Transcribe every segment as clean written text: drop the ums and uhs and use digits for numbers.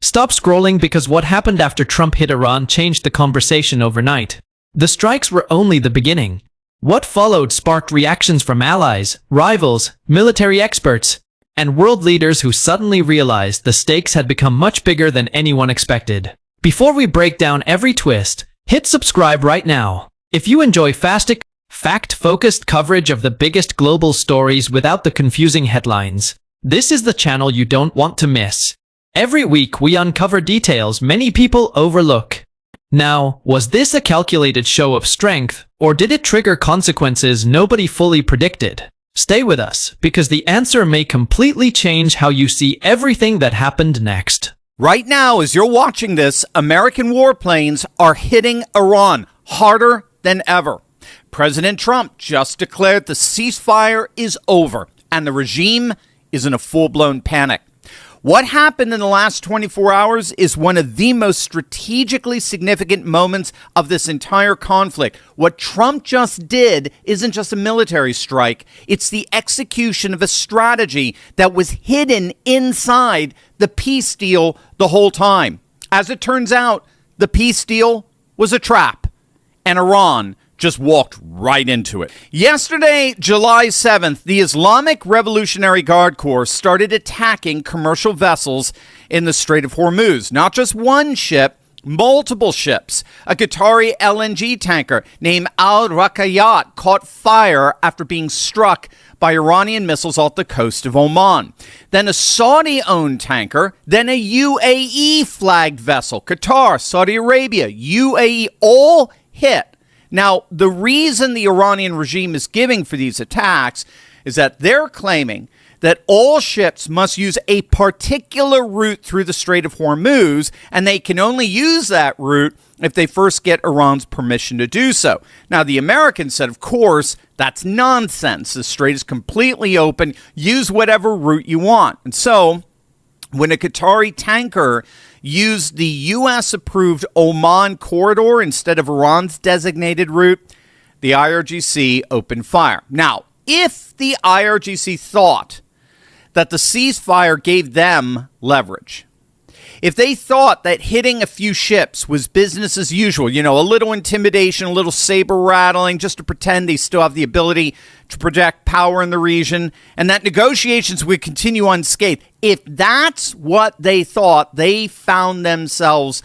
Stop scrolling because what happened after Trump hit Iran changed the conversation overnight. The strikes were only the beginning. What followed sparked reactions from allies, rivals, military experts, and world leaders who suddenly realized the stakes had become much bigger than anyone expected. Before we break down every twist, hit subscribe right now. If you enjoy fact-focused coverage of the biggest global stories without the confusing headlines, this is the channel you don't want to miss. Every week we uncover details many people overlook. Now, was this a calculated show of strength, or did it trigger consequences nobody fully predicted? Stay with us, because the answer may completely change how you see everything that happened next. Right now, as you're watching this, American warplanes are hitting Iran harder than ever. President Trump just declared the ceasefire is over, and the regime is in a full-blown panic. What happened in the last 24 hours is one of the most strategically significant moments of this entire conflict. What Trump just did isn't just a military strike. It's the execution of a strategy that was hidden inside the peace deal the whole time. As it turns out, the peace deal was a trap, and Iran just walked right into it. Yesterday, July 7th, the Islamic Revolutionary Guard Corps started attacking commercial vessels in the Strait of Hormuz. Not just one ship, multiple ships. A Qatari LNG tanker named Al Rakayat caught fire after being struck by Iranian missiles off the coast of Oman. Then a Saudi-owned tanker, then a UAE-flagged vessel. Qatar, Saudi Arabia, UAE, all hit. Now, the reason the Iranian regime is giving for these attacks is that they're claiming that all ships must use a particular route through the Strait of Hormuz, and they can only use that route if they first get Iran's permission to do so. Now, the Americans said, of course, that's nonsense. The strait is completely open. Use whatever route you want. And so, when a Qatari tanker used the U.S.-approved Oman corridor instead of Iran's designated route, the IRGC opened fire. Now, if the IRGC thought that the ceasefire gave them leverage, if they thought that hitting a few ships was business as usual, a little intimidation, a little saber rattling, just to pretend they still have the ability to project power in the region, and that negotiations would continue unscathed, if that's what they thought, they found themselves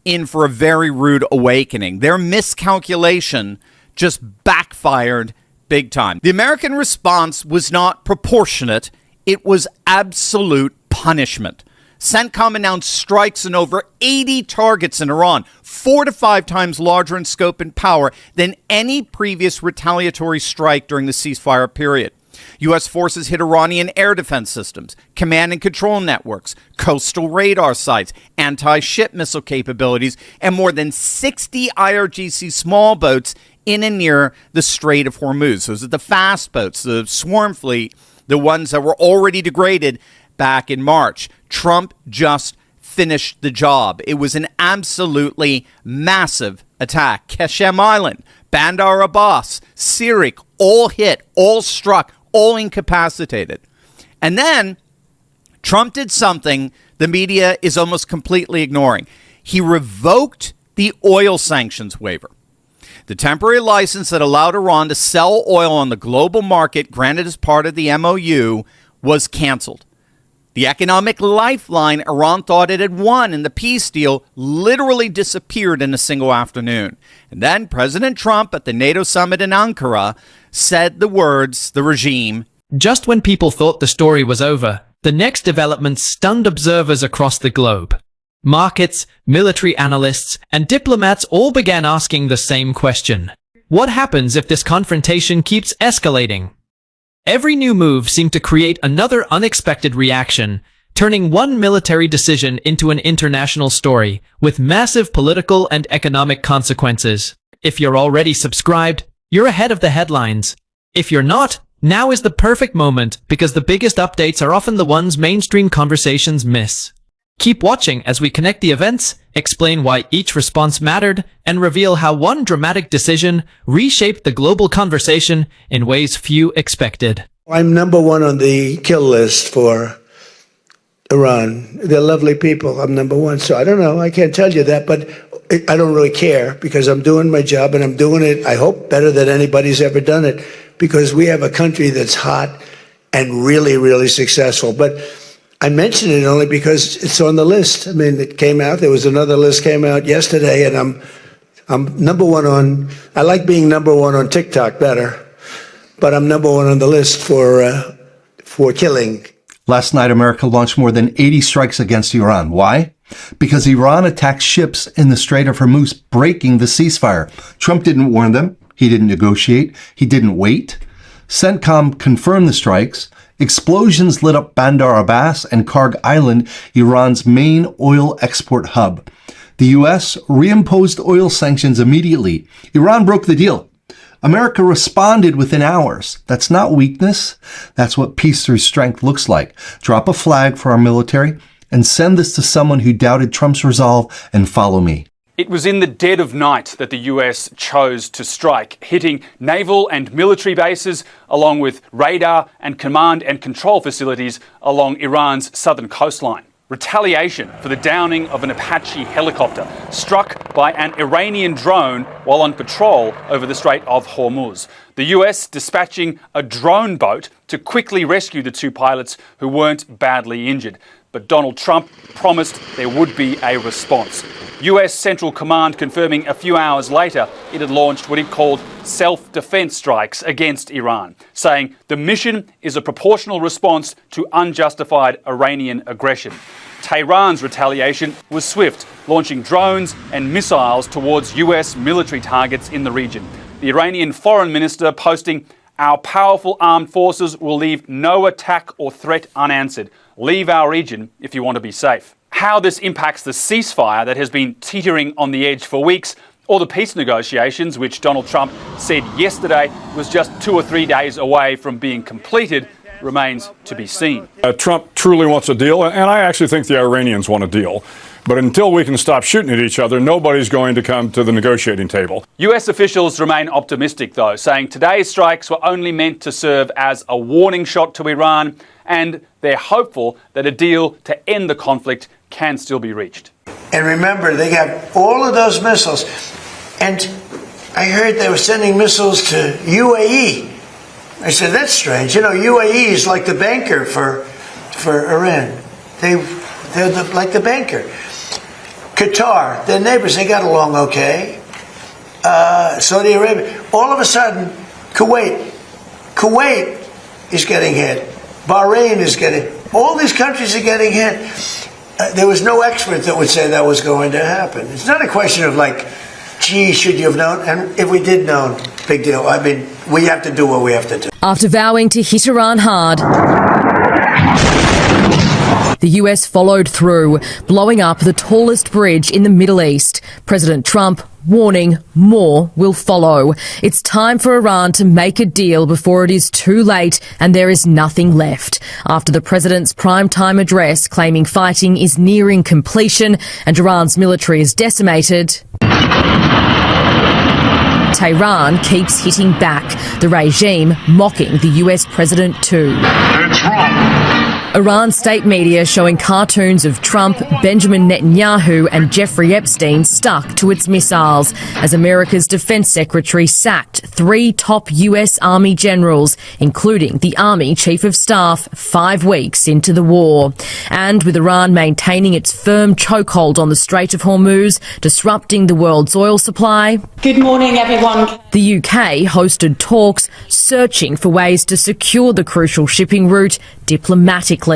in for a very rude awakening. Their miscalculation just backfired big time. The American response was not proportionate. It was absolute punishment. CENTCOM announced strikes in over 80 targets in Iran, 4 to 5 times larger in scope and power than any previous retaliatory strike during the ceasefire period. U.S. forces hit Iranian air defense systems, command and control networks, coastal radar sites, anti-ship missile capabilities, and more than 60 IRGC small boats in and near the Strait of Hormuz. Those are the fast boats, the swarm fleet, the ones that were already degraded back in March. Trump just finished the job. It was an absolutely massive attack. Qasem Island, Bandar Abbas, Sirik, all hit, all struck, all incapacitated. And then Trump did something the media is almost completely ignoring. He revoked the oil sanctions waiver. The temporary license that allowed Iran to sell oil on the global market, granted as part of the MOU, was canceled. The economic lifeline Iran thought it had won in the peace deal literally disappeared in a single afternoon. And then President Trump at the NATO summit in Ankara said the words, the regime. Just when people thought the story was over, the next development stunned observers across the globe. Markets, military analysts, and diplomats all began asking the same question. What happens if this confrontation keeps escalating? Every new move seemed to create another unexpected reaction, turning one military decision into an international story, with massive political and economic consequences. If you're already subscribed, you're ahead of the headlines. If you're not, now is the perfect moment, because the biggest updates are often the ones mainstream conversations miss. Keep watching as we connect the events, explain why each response mattered, and reveal how one dramatic decision reshaped the global conversation in ways few expected. I'm number one on the kill list for Iran. They're lovely people. I'm number one. So I don't know. I can't tell you that, but I don't really care because I'm doing my job and I'm doing it, I hope, better than anybody's ever done it because we have a country that's hot and really, really successful. But I mention it only because it's on the list. I mean, it came out. There was another list came out yesterday, and I'm number one on. I like being number one on TikTok better, but I'm number one on the list for killing. Last night, America launched more than 80 strikes against Iran. Why? Because Iran attacked ships in the Strait of Hormuz, breaking the ceasefire. Trump didn't warn them. He didn't negotiate. He didn't wait. CENTCOM confirmed the strikes. Explosions lit up Bandar Abbas and Karg Island, Iran's main oil export hub. The U.S. reimposed oil sanctions immediately. Iran broke the deal. America responded within hours. That's not weakness. That's what peace through strength looks like. Drop a flag for our military and send this to someone who doubted Trump's resolve and follow me. It was in the dead of night that the US chose to strike, hitting naval and military bases along with radar and command and control facilities along Iran's southern coastline. Retaliation for the downing of an Apache helicopter struck by an Iranian drone while on patrol over the Strait of Hormuz. The US dispatching a drone boat to quickly rescue the two pilots who weren't badly injured. But Donald Trump promised there would be a response. US Central Command confirming a few hours later it had launched what it called self-defense strikes against Iran, saying the mission is a proportional response to unjustified Iranian aggression. Tehran's retaliation was swift, launching drones and missiles towards US military targets in the region. The Iranian foreign minister posting, "Our powerful armed forces will leave no attack or threat unanswered. Leave our region if you want to be safe." How this impacts the ceasefire that has been teetering on the edge for weeks, or the peace negotiations, which Donald Trump said yesterday was just 2 or 3 days away from being completed, remains to be seen. Trump truly wants a deal, and I actually think the Iranians want a deal. But until we can stop shooting at each other, nobody's going to come to the negotiating table. US officials remain optimistic, though, saying today's strikes were only meant to serve as a warning shot to Iran, and they're hopeful that a deal to end the conflict can still be reached. And remember, they got all of those missiles. And I heard they were sending missiles to UAE. I said, that's strange. You know, UAE is like the banker for Iran. They're like the banker. Qatar, their neighbors, they got along okay. Saudi Arabia. All of a sudden, Kuwait is getting hit. Bahrain is getting, all these countries are getting hit. There was no expert that would say that was going to happen. It's not a question of like, gee, should you have known? And if we did know, big deal. I mean, we have to do what we have to do. After vowing to hit Iran hard, the US followed through, blowing up the tallest bridge in the Middle East. President Trump warning more will follow. It's time for Iran to make a deal before it is too late and there is nothing left. After the president's primetime address claiming fighting is nearing completion and Iran's military is decimated, Tehran keeps hitting back, the regime mocking the US president too. It's wrong. Iran state media showing cartoons of Trump, Benjamin Netanyahu and Jeffrey Epstein stuck to its missiles as America's defense secretary sacked 3 top US Army generals, including the Army Chief of Staff, 5 weeks into the war. And with Iran maintaining its firm chokehold on the Strait of Hormuz, disrupting the world's oil supply. Good morning, everyone. The UK hosted talks searching for ways to secure the crucial shipping route diplomatically.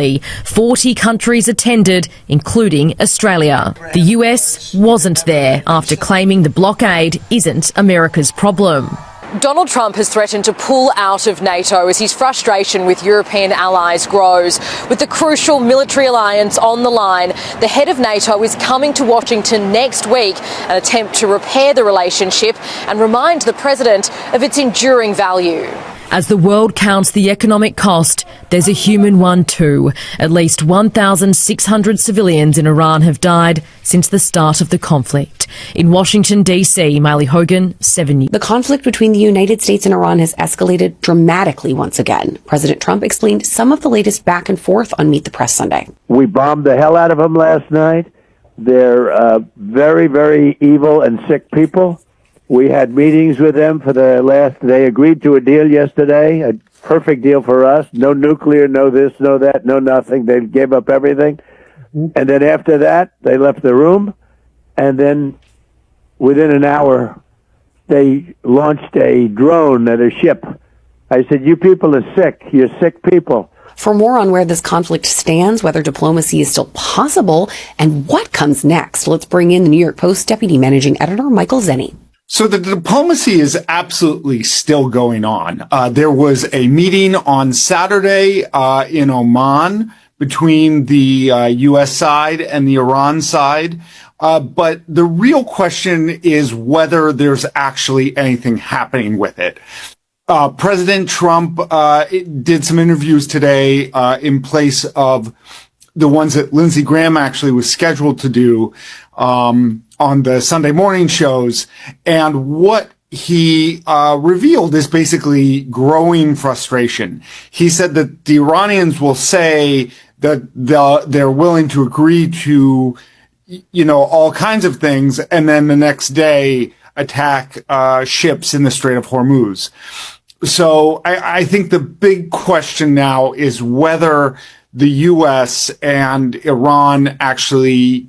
40 countries attended, including Australia. The US wasn't there after claiming the blockade isn't America's problem. Donald Trump has threatened to pull out of NATO as his frustration with European allies grows. With the crucial military alliance on the line, the head of NATO is coming to Washington next week, an attempt to repair the relationship and remind the president of its enduring value. As the world counts the economic cost, there's a human one too. At least 1,600 civilians in Iran have died since the start of the conflict. In Washington, D.C., Miley Hogan, 7 News. The conflict between the United States and Iran has escalated dramatically once again. President Trump explained some of the latest back and forth on Meet the Press Sunday. We bombed the hell out of them last night. They're very, very evil and sick people. We had meetings with them for the last, they agreed to a deal yesterday, a perfect deal for us. No nuclear, no this, no that, no nothing. They gave up everything. And then after that, they left the room. And then within an hour, they launched a drone at a ship. I said, you people are sick. You're sick people. For more on where this conflict stands, whether diplomacy is still possible, and what comes next, let's bring in the New York Post Deputy Managing Editor, Michael Zenny. So the diplomacy is absolutely still going on. There was a meeting on Saturday in Oman between the U.S. side and the Iran side. But the real question is whether there's actually anything happening with it. President Trump did some interviews today in place of the ones that Lindsey Graham actually was scheduled to do on the Sunday morning shows. And what he revealed is basically growing frustration. He said that the Iranians will say that they're willing to agree to, all kinds of things, and then the next day attack ships in the Strait of Hormuz. So I think the big question now is whether the U.S. and Iran actually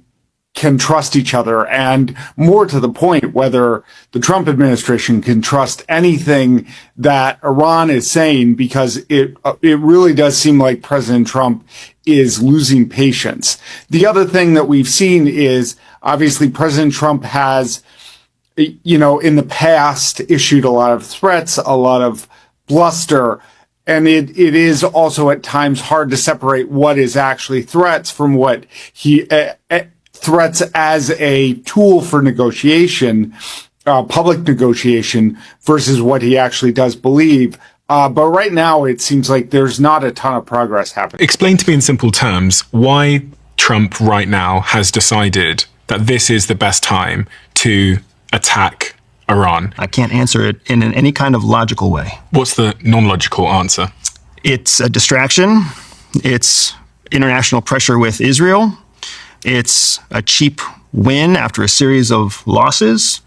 can trust each other, and more to the point, whether the Trump administration can trust anything that Iran is saying, because it really does seem like President Trump is losing patience. The other thing that we've seen is obviously President Trump has, in the past issued a lot of threats, a lot of bluster, and it is also at times hard to separate what is actually threats from what he threats as a tool for negotiation, public negotiation, versus what he actually does believe. But right now, it seems like there's not a ton of progress happening. Explain to me in simple terms why Trump right now has decided that this is the best time to attack Iran. I can't answer it in any kind of logical way. What's the non-logical answer? It's a distraction. It's international pressure with Israel. It's a cheap win after a series of losses.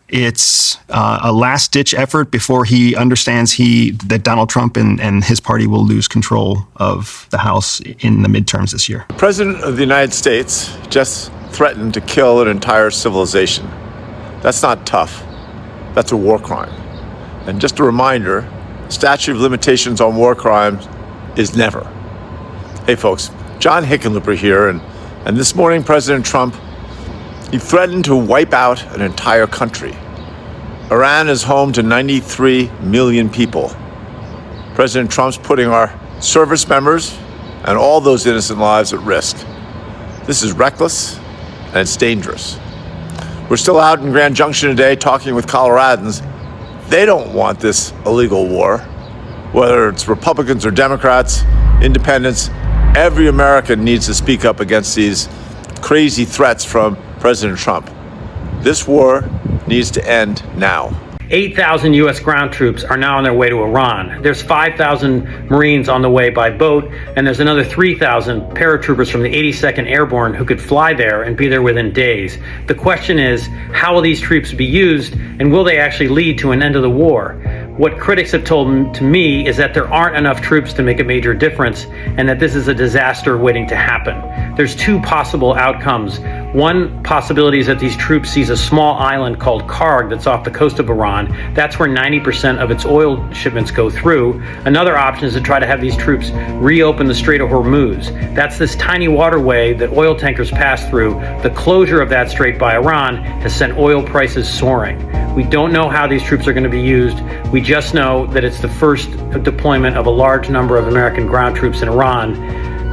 It's a last-ditch effort before he understands that Donald Trump and his party will lose control of the House in the midterms this year. The President of the United States just threatened to kill an entire civilization. That's not tough. That's a war crime. And just a reminder, statute of limitations on war crimes is never. Hey folks, John Hickenlooper here, and this morning President Trump, he threatened to wipe out an entire country. Iran is home to 93 million people. President Trump's putting our service members and all those innocent lives at risk. This is reckless and it's dangerous. We're still out in Grand Junction today talking with Coloradans. They don't want this illegal war. Whether it's Republicans or Democrats, independents, every American needs to speak up against these crazy threats from President Trump. This war needs to end now. 8,000 U.S. ground troops are now on their way to Iran. There's 5,000 Marines on the way by boat, and there's another 3,000 paratroopers from the 82nd Airborne who could fly there and be there within days. The question is, how will these troops be used, and will they actually lead to an end of the war? What critics have told to me is that there aren't enough troops to make a major difference, and that this is a disaster waiting to happen. There's two possible outcomes. One possibility is that these troops seize a small island called Karg that's off the coast of Iran. That's where 90% of its oil shipments go through. Another option is to try to have these troops reopen the Strait of Hormuz. That's this tiny waterway that oil tankers pass through. The closure of that strait by Iran has sent oil prices soaring. We don't know how these troops are going to be used. We just know that it's the first deployment of a large number of American ground troops in Iran.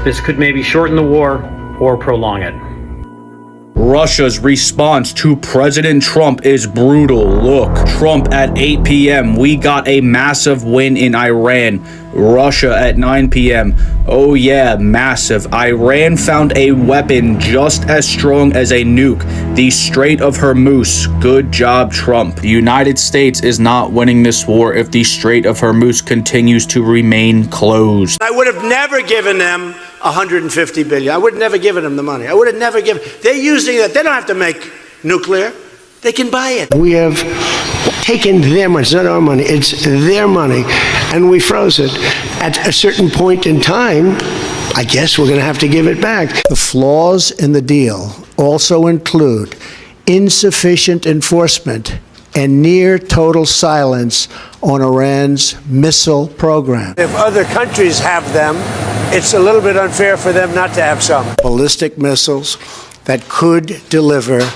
This could maybe shorten the war or prolong it. Russia's response to President Trump is brutal. Look, Trump at 8 p.m. We got a massive win in Iran. Russia at 9 p.m. Oh yeah, massive. Iran found a weapon just as strong as a nuke. The Strait of Hormuz. Good job, Trump. The United States is not winning this war if the Strait of Hormuz continues to remain closed. I would have never given them $150 billion. I would have never given them the money. I would have never given. They're using that. They don't have to make nuclear. They can buy it. We have taken their money. It's not our money. It's their money. And we froze it. At a certain point in time, I guess we're going to have to give it back. The flaws in the deal also include insufficient enforcement and near total silence on Iran's missile program. If other countries have them, it's a little bit unfair for them not to have some. Ballistic missiles that could deliver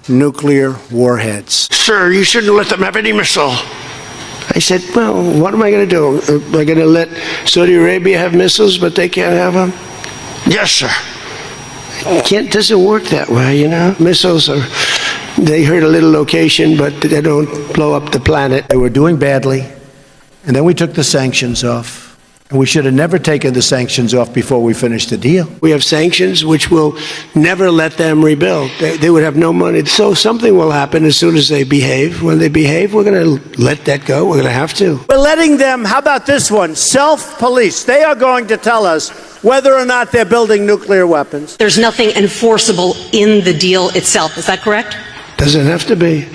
nuclear warheads. Sir, you shouldn't let them have any missile. I said, well, what am I going to do? Am I going to let Saudi Arabia have missiles, but they can't have them? Yes, sir. It doesn't work that way, you know. Missiles they hurt a little location, but they don't blow up the planet. They were doing badly, and then we took the sanctions off. And we should have never taken the sanctions off before we finished the deal. We have sanctions which will never let them rebuild. They would have no money. So something will happen as soon as they behave. When they behave, we're going to let that go. We're going to have to. We're letting them, how about this one, self-police. They are going to tell us whether or not they're building nuclear weapons. There's nothing enforceable in the deal itself. Is that correct? Doesn't have to be.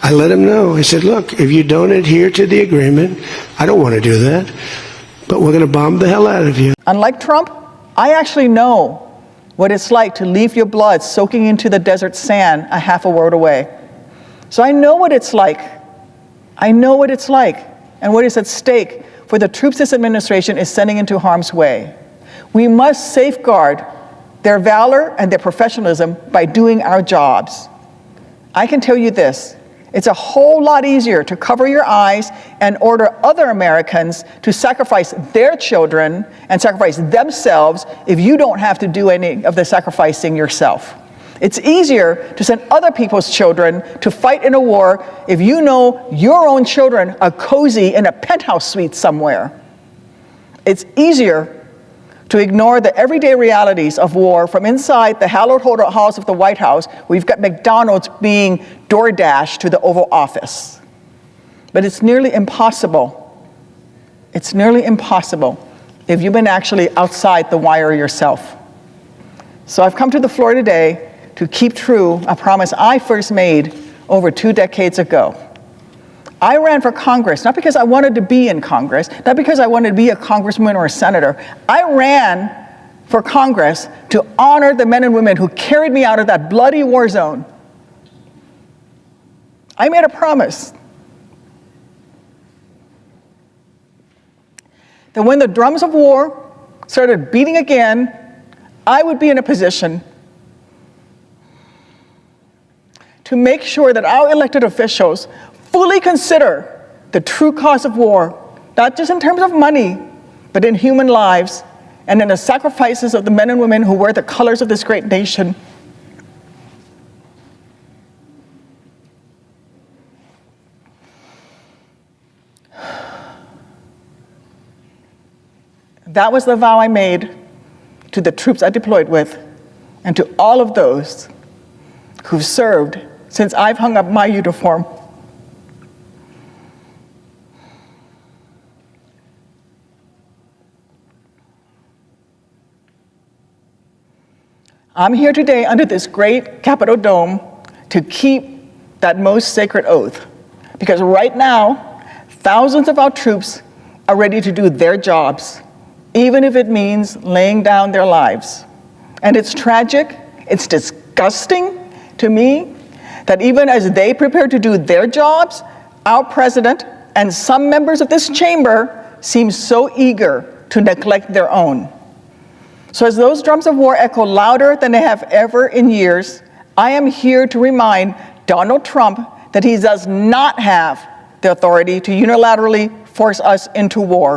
I let them know. I said, look, if you don't adhere to the agreement, I don't want to do that. But we're going to bomb the hell out of you. Unlike Trump, I actually know what it's like to leave your blood soaking into the desert sand a half a world away. So I know what it's like. I know what it's like and what is at stake for the troops this administration is sending into harm's way. We must safeguard their valor and their professionalism by doing our jobs. I can tell you this. It's a whole lot easier to cover your eyes and order other Americans to sacrifice their children and sacrifice themselves if you don't have to do any of the sacrificing yourself. It's easier to send other people's children to fight in a war if you know your own children are cozy in a penthouse suite somewhere. It's easier to ignore the everyday realities of war from inside the hallowed halls of the White House, where you've got McDonald's being DoorDash to the Oval Office. But it's nearly impossible. It's nearly impossible if you've been actually outside the wire yourself. So I've come to the floor today to keep true a promise I first made over 2 decades ago. I ran for Congress, not because I wanted to be in Congress, not because I wanted to be a congressman or a senator. I ran for Congress to honor the men and women who carried me out of that bloody war zone. I made a promise that when the drums of war started beating again, I would be in a position to make sure that our elected officials fully consider the true cause of war, not just in terms of money, but in human lives and in the sacrifices of the men and women who wear the colors of this great nation. That was the vow I made to the troops I deployed with and to all of those who've served since I've hung up my uniform. I'm here today under this great Capitol dome to keep that most sacred oath, because right now, thousands of our troops are ready to do their jobs, even if it means laying down their lives. And it's tragic, it's disgusting to me that even as they prepare to do their jobs, our president and some members of this chamber seem so eager to neglect their own. So as those drums of war echo louder than they have ever in years, I am here to remind Donald Trump that he does not have the authority to unilaterally force us into war.